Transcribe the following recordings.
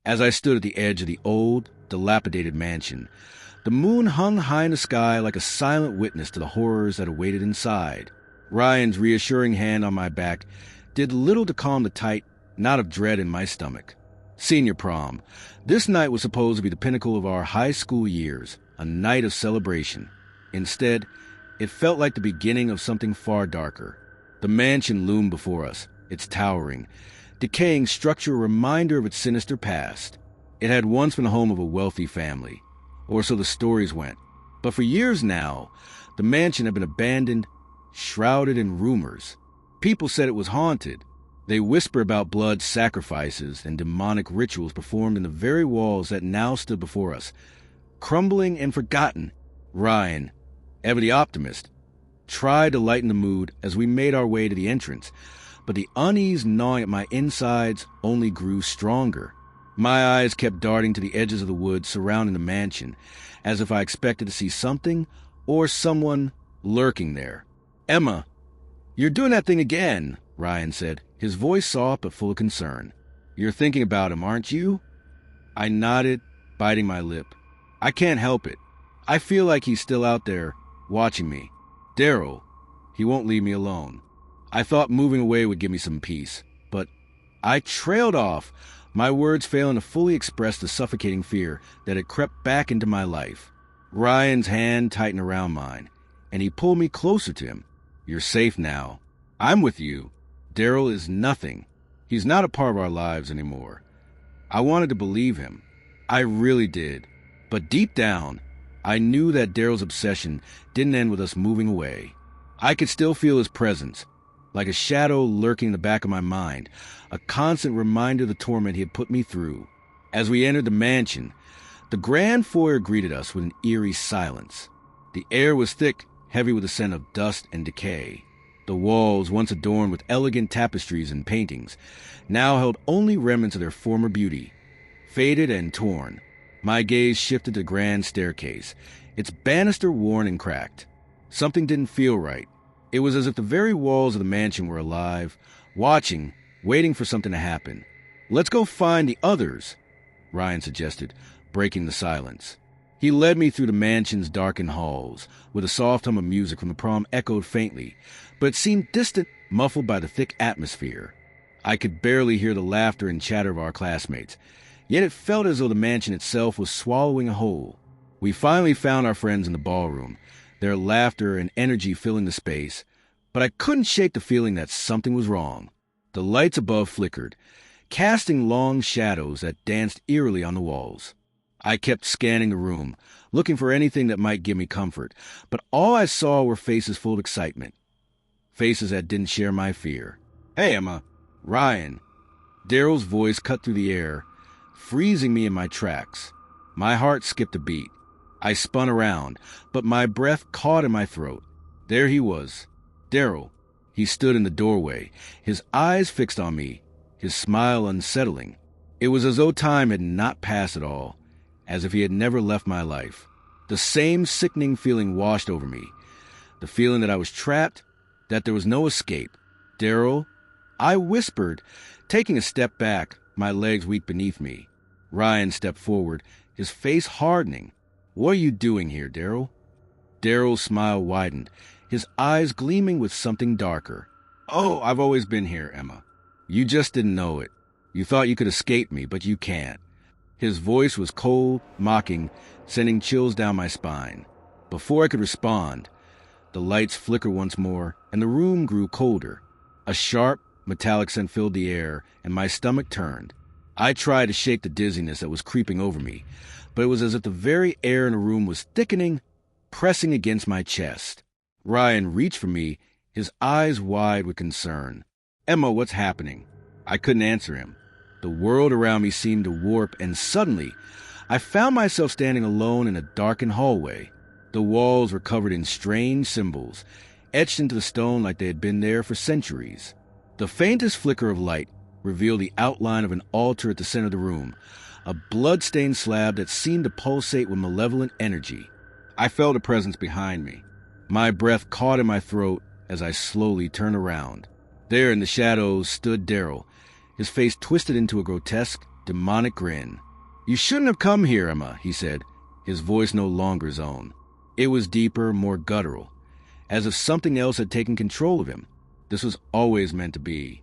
As I stood at the edge of the old, dilapidated mansion, the moon hung high in the sky like a silent witness to the horrors that awaited inside. Ryan's reassuring hand on my back did little to calm the tight knot of dread in my stomach. Senior prom. This night was supposed to be the pinnacle of our high school years, a night of celebration. Instead, it felt like the beginning of something far darker. The mansion loomed before us, its towering, decaying structure a reminder of its sinister past. It had once been the home of a wealthy family, or so the stories went. But for years now, the mansion had been abandoned, shrouded in rumors. People said it was haunted. They whispered about blood sacrifices and demonic rituals performed in the very walls that now stood before us, crumbling and forgotten. Ryan, ever the optimist, tried to lighten the mood as we made our way to the entrance, but the unease gnawing at my insides only grew stronger. My eyes kept darting to the edges of the woods surrounding the mansion, as if I expected to see something or someone lurking there. "Emma, you're doing that thing again," Ryan said, his voice soft but full of concern. "You're thinking about him, aren't you?" I nodded, biting my lip. "I can't help it. I feel like he's still out there, watching me. Daryl, he won't leave me alone." I thought moving away would give me some peace, but I trailed off, my words failing to fully express the suffocating fear that had crept back into my life. Ryan's hand tightened around mine, and he pulled me closer to him. "You're safe now. I'm with you. Daryl is nothing. He's not a part of our lives anymore." I wanted to believe him. I really did. But deep down, I knew that Daryl's obsession didn't end with us moving away. I could still feel his presence, like a shadow lurking in the back of my mind, a constant reminder of the torment he had put me through. As we entered the mansion, the grand foyer greeted us with an eerie silence. The air was thick, heavy with the scent of dust and decay. The walls, once adorned with elegant tapestries and paintings, now held only remnants of their former beauty, faded and torn. My gaze shifted to the grand staircase, its banister worn and cracked. Something didn't feel right. It was as if the very walls of the mansion were alive, watching, waiting for something to happen. "Let's go find the others," Ryan suggested, breaking the silence. He led me through the mansion's darkened halls, where the soft hum of music from the prom echoed faintly, but it seemed distant, muffled by the thick atmosphere. I could barely hear the laughter and chatter of our classmates, yet it felt as though the mansion itself was swallowing a whole. We finally found our friends in the ballroom, their laughter and energy filling the space, but I couldn't shake the feeling that something was wrong. The lights above flickered, casting long shadows that danced eerily on the walls. I kept scanning the room, looking for anything that might give me comfort, but all I saw were faces full of excitement, faces that didn't share my fear. "Hey, Emma." "Ryan." Daryl's voice cut through the air, freezing me in my tracks. My heart skipped a beat. I spun around, but my breath caught in my throat. There he was, Daryl. He stood in the doorway, his eyes fixed on me, his smile unsettling. It was as though time had not passed at all, as if he had never left my life. The same sickening feeling washed over me, the feeling that I was trapped, that there was no escape. "Daryl," I whispered, taking a step back, my legs weak beneath me. Ryan stepped forward, his face hardening. "What are you doing here, Daryl?" Daryl's smile widened, his eyes gleaming with something darker. "Oh, I've always been here, Emma. You just didn't know it. You thought you could escape me, but you can't." His voice was cold, mocking, sending chills down my spine. Before I could respond, the lights flickered once more, and the room grew colder. A sharp, metallic scent filled the air, and my stomach turned. I tried to shake the dizziness that was creeping over me, but it was as if the very air in the room was thickening, pressing against my chest. Ryan reached for me, his eyes wide with concern. "Emma, what's happening?" I couldn't answer him. The world around me seemed to warp, and suddenly, I found myself standing alone in a darkened hallway. The walls were covered in strange symbols, etched into the stone like they had been there for centuries. The faintest flicker of light revealed the outline of an altar at the center of the room, a blood-stained slab that seemed to pulsate with malevolent energy. I felt a presence behind me. My breath caught in my throat as I slowly turned around. There in the shadows stood Daryl, his face twisted into a grotesque, demonic grin. "You shouldn't have come here, Emma," he said, his voice no longer his own. It was deeper, more guttural, as if something else had taken control of him. This was always meant to be.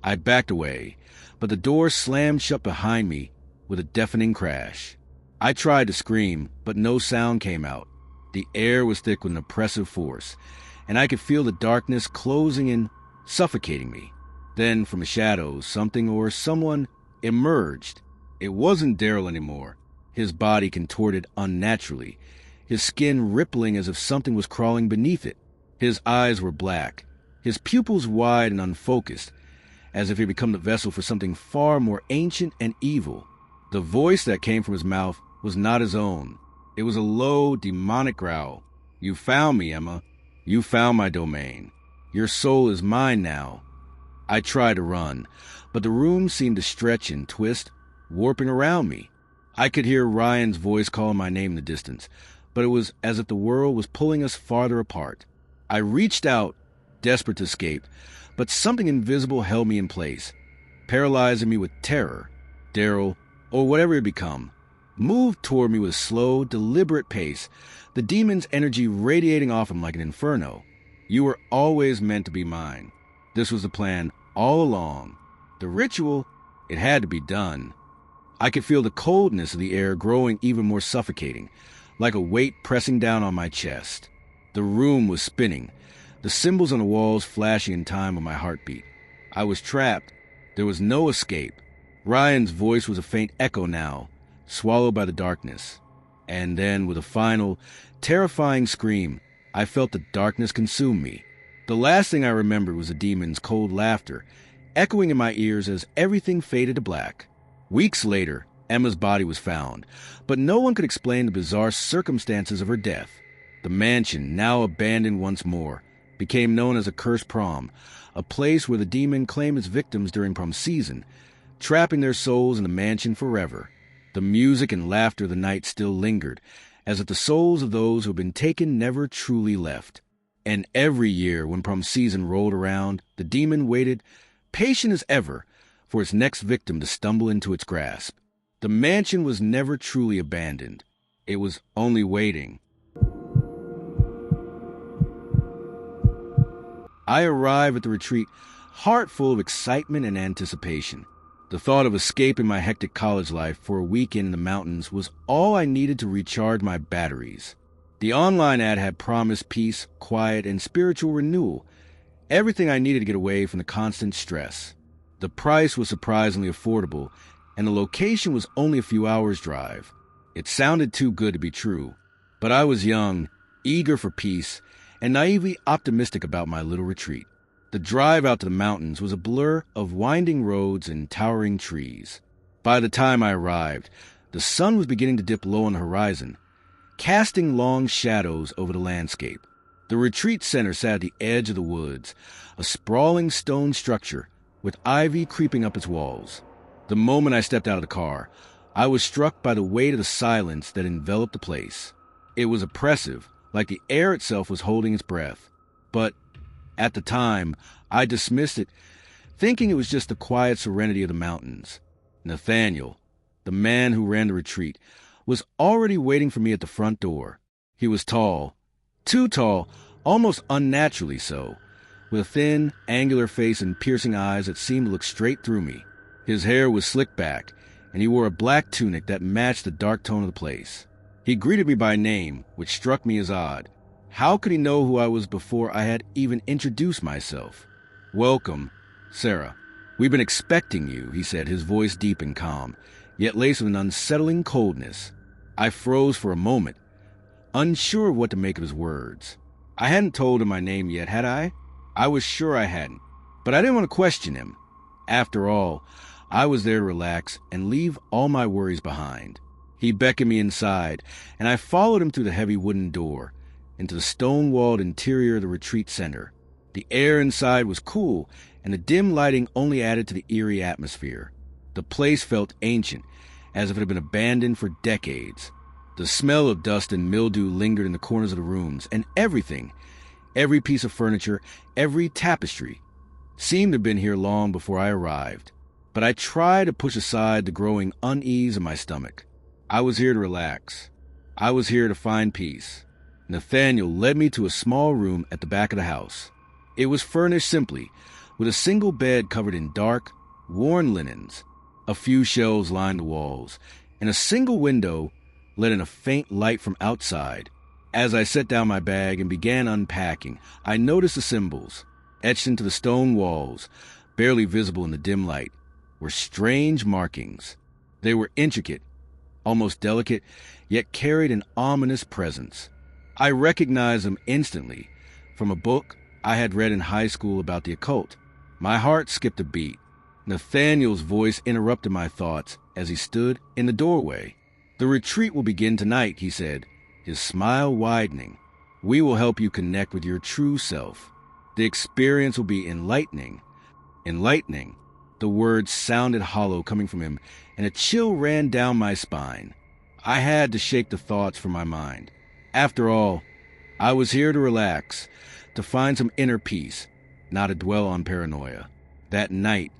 I backed away, but the door slammed shut behind me with a deafening crash. I tried to scream, but no sound came out. The air was thick with an oppressive force, and I could feel the darkness closing in, suffocating me. Then, from the shadows, something or someone emerged. It wasn't Daryl anymore, his body contorted unnaturally, his skin rippling as if something was crawling beneath it. His eyes were black, his pupils wide and unfocused, as if he had become the vessel for something far more ancient and evil. The voice that came from his mouth was not his own. It was a low, demonic growl. "You found me, Emma. You found my domain. Your soul is mine now." I tried to run, but the room seemed to stretch and twist, warping around me. I could hear Ryan's voice calling my name in the distance, but it was as if the world was pulling us farther apart. I reached out, desperate to escape, but something invisible held me in place, paralyzing me with terror. Daryl, or whatever it had become, moved toward me with a slow, deliberate pace, the demon's energy radiating off him like an inferno. "You were always meant to be mine. This was the plan all along. The ritual, it had to be done." I could feel the coldness of the air growing even more suffocating, like a weight pressing down on my chest. The room was spinning, the symbols on the walls flashing in time with my heartbeat. I was trapped. There was no escape. Ryan's voice was a faint echo now, swallowed by the darkness. And then, with a final, terrifying scream, I felt the darkness consume me. The last thing I remembered was the demon's cold laughter, echoing in my ears as everything faded to black. Weeks later, Emma's body was found, but no one could explain the bizarre circumstances of her death. The mansion, now abandoned once more, became known as a cursed prom, a place where the demon claimed its victims during prom season, trapping their souls in the mansion forever. The music and laughter of the night still lingered, as if the souls of those who had been taken never truly left. And every year when prom season rolled around, the demon waited, patient as ever, for its next victim to stumble into its grasp. The mansion was never truly abandoned. It was only waiting. I arrived at the retreat, heart full of excitement and anticipation. The thought of escaping my hectic college life for a weekend in the mountains was all I needed to recharge my batteries. The online ad had promised peace, quiet, and spiritual renewal, everything I needed to get away from the constant stress. The price was surprisingly affordable, and the location was only a few hours' drive. It sounded too good to be true, but I was young, eager for peace, and naively optimistic about my little retreat. The drive out to the mountains was a blur of winding roads and towering trees. By the time I arrived, the sun was beginning to dip low on the horizon, casting long shadows over the landscape. The retreat center sat at the edge of the woods, a sprawling stone structure with ivy creeping up its walls. The moment I stepped out of the car, I was struck by the weight of the silence that enveloped the place. It was oppressive, like the air itself was holding its breath. But at the time, I dismissed it, thinking it was just the quiet serenity of the mountains. Nathaniel, the man who ran the retreat, was already waiting for me at the front door. He was tall, too tall, almost unnaturally so, with a thin, angular face and piercing eyes that seemed to look straight through me. His hair was slicked back, and he wore a black tunic that matched the dark tone of the place. He greeted me by name, which struck me as odd. How could he know who I was before I had even introduced myself? "Welcome, Sarah. We've been expecting you," he said, his voice deep and calm, yet laced with an unsettling coldness. I froze for a moment, unsure of what to make of his words. I hadn't told him my name yet, had I? I was sure I hadn't, but I didn't want to question him. After all, I was there to relax and leave all my worries behind. He beckoned me inside, and I followed him through the heavy wooden door, into the stone-walled interior of the retreat center. The air inside was cool, and the dim lighting only added to the eerie atmosphere. The place felt ancient, as if it had been abandoned for decades. The smell of dust and mildew lingered in the corners of the rooms, and everything, every piece of furniture, every tapestry, seemed to have been here long before I arrived. but I tried to push aside the growing unease in my stomach. I was here to relax. I was here to find peace. Nathaniel led me to a small room at the back of the house. It was furnished simply, with a single bed covered in dark, worn linens. A few shelves lined the walls, and a single window let in a faint light from outside. As I set down my bag and began unpacking, I noticed the symbols, etched into the stone walls, barely visible in the dim light, were strange markings. They were intricate, almost delicate, yet carried an ominous presence. I recognized them instantly from a book I had read in high school about the occult. My heart skipped a beat. Nathaniel's voice interrupted my thoughts as he stood in the doorway. "The retreat will begin tonight," he said, his smile widening. "We will help you connect with your true self. The experience will be enlightening." Enlightening. The words sounded hollow coming from him, and a chill ran down my spine. I had to shake the thoughts from my mind. After all, I was here to relax, to find some inner peace, not to dwell on paranoia. That night,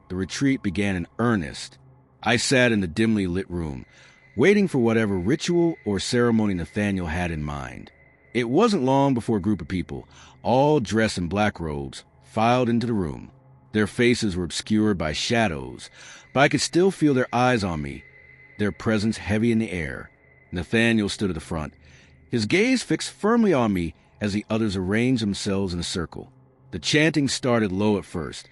the retreat began in earnest. I sat in the dimly lit room, waiting for whatever ritual or ceremony Nathaniel had in mind. It wasn't long before a group of people, all dressed in black robes, filed into the room. Their faces were obscured by shadows, but I could still feel their eyes on me, their presence heavy in the air. Nathaniel stood at the front, his gaze fixed firmly on me as the others arranged themselves in a circle. The chanting started low at first,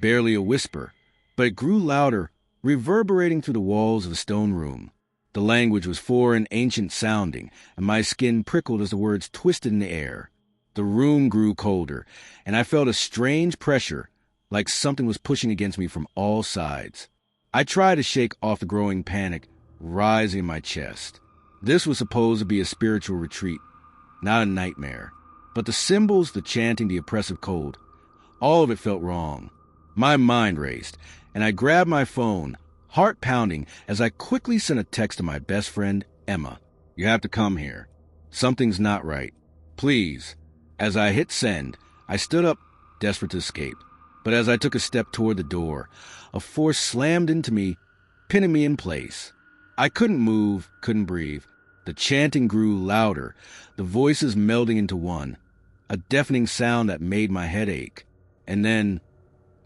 barely a whisper, but it grew louder, reverberating through the walls of the stone room. The language was foreign, ancient sounding, and my skin prickled as the words twisted in the air. The room grew colder, and I felt a strange pressure, like something was pushing against me from all sides. I tried to shake off the growing panic rising in my chest. This was supposed to be a spiritual retreat, not a nightmare. But the symbols, the chanting, the oppressive cold, all of it felt wrong. My mind raced, and I grabbed my phone, heart pounding, as I quickly sent a text to my best friend, Emma. "You have to come here. Something's not right. Please." As I hit send, I stood up, desperate to escape. But as I took a step toward the door, a force slammed into me, pinning me in place. I couldn't move, couldn't breathe. The chanting grew louder, the voices melding into one, a deafening sound that made my head ache. And then,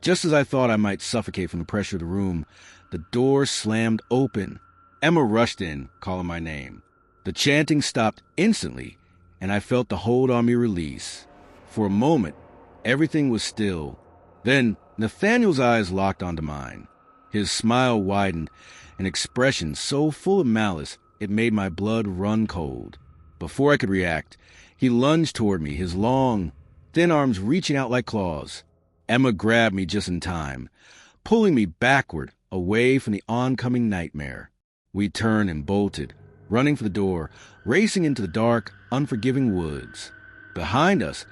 just as I thought I might suffocate from the pressure of the room, the door slammed open. Emma rushed in, calling my name. The chanting stopped instantly, and I felt the hold on me release. For a moment, everything was still. Then Nathaniel's eyes locked onto mine. His smile widened, an expression so full of malice it made my blood run cold. Before I could react, he lunged toward me, his long, thin arms reaching out like claws. Emma grabbed me just in time, pulling me backward, away from the oncoming nightmare. We turned and bolted, running for the door, racing into the dark, unforgiving woods. Behind us,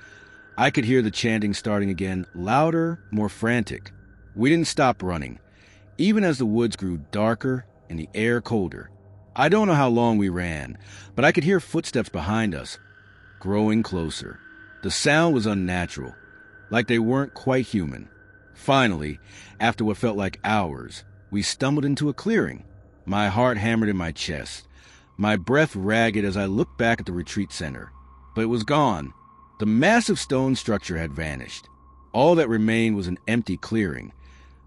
I could hear the chanting starting again, louder, more frantic. We didn't stop running, even as the woods grew darker and the air colder. I don't know how long we ran, but I could hear footsteps behind us, growing closer. The sound was unnatural, like they weren't quite human. Finally, after what felt like hours, we stumbled into a clearing. My heart hammered in my chest, my breath ragged as I looked back at the retreat center. But it was gone. The massive stone structure had vanished. All that remained was an empty clearing,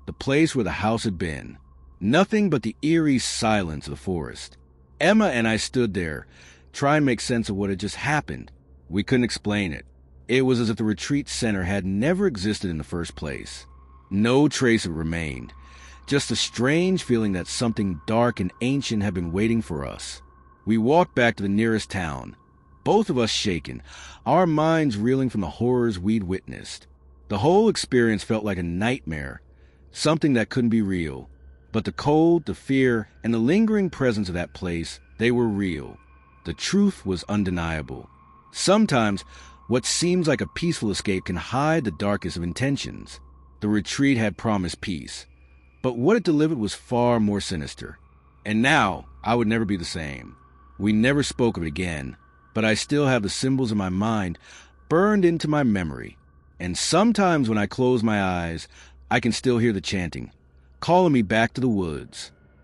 the place where the house had been. Nothing but the eerie silence of the forest. Emma and I stood there, trying to make sense of what had just happened. We couldn't explain it. It was as if the retreat center had never existed in the first place. No trace of it remained, just a strange feeling that something dark and ancient had been waiting for us. We walked back to the nearest town, both of us shaken, our minds reeling from the horrors we'd witnessed. The whole experience felt like a nightmare, something that couldn't be real. But the cold, the fear, and the lingering presence of that place, they were real. The truth was undeniable. Sometimes, what seems like a peaceful escape can hide the darkest of intentions. The retreat had promised peace, but what it delivered was far more sinister. And now, I would never be the same. We never spoke of it again, but I still have the symbols in my mind burned into my memory. And sometimes when I close my eyes, I can still hear the chanting, calling me back to the woods.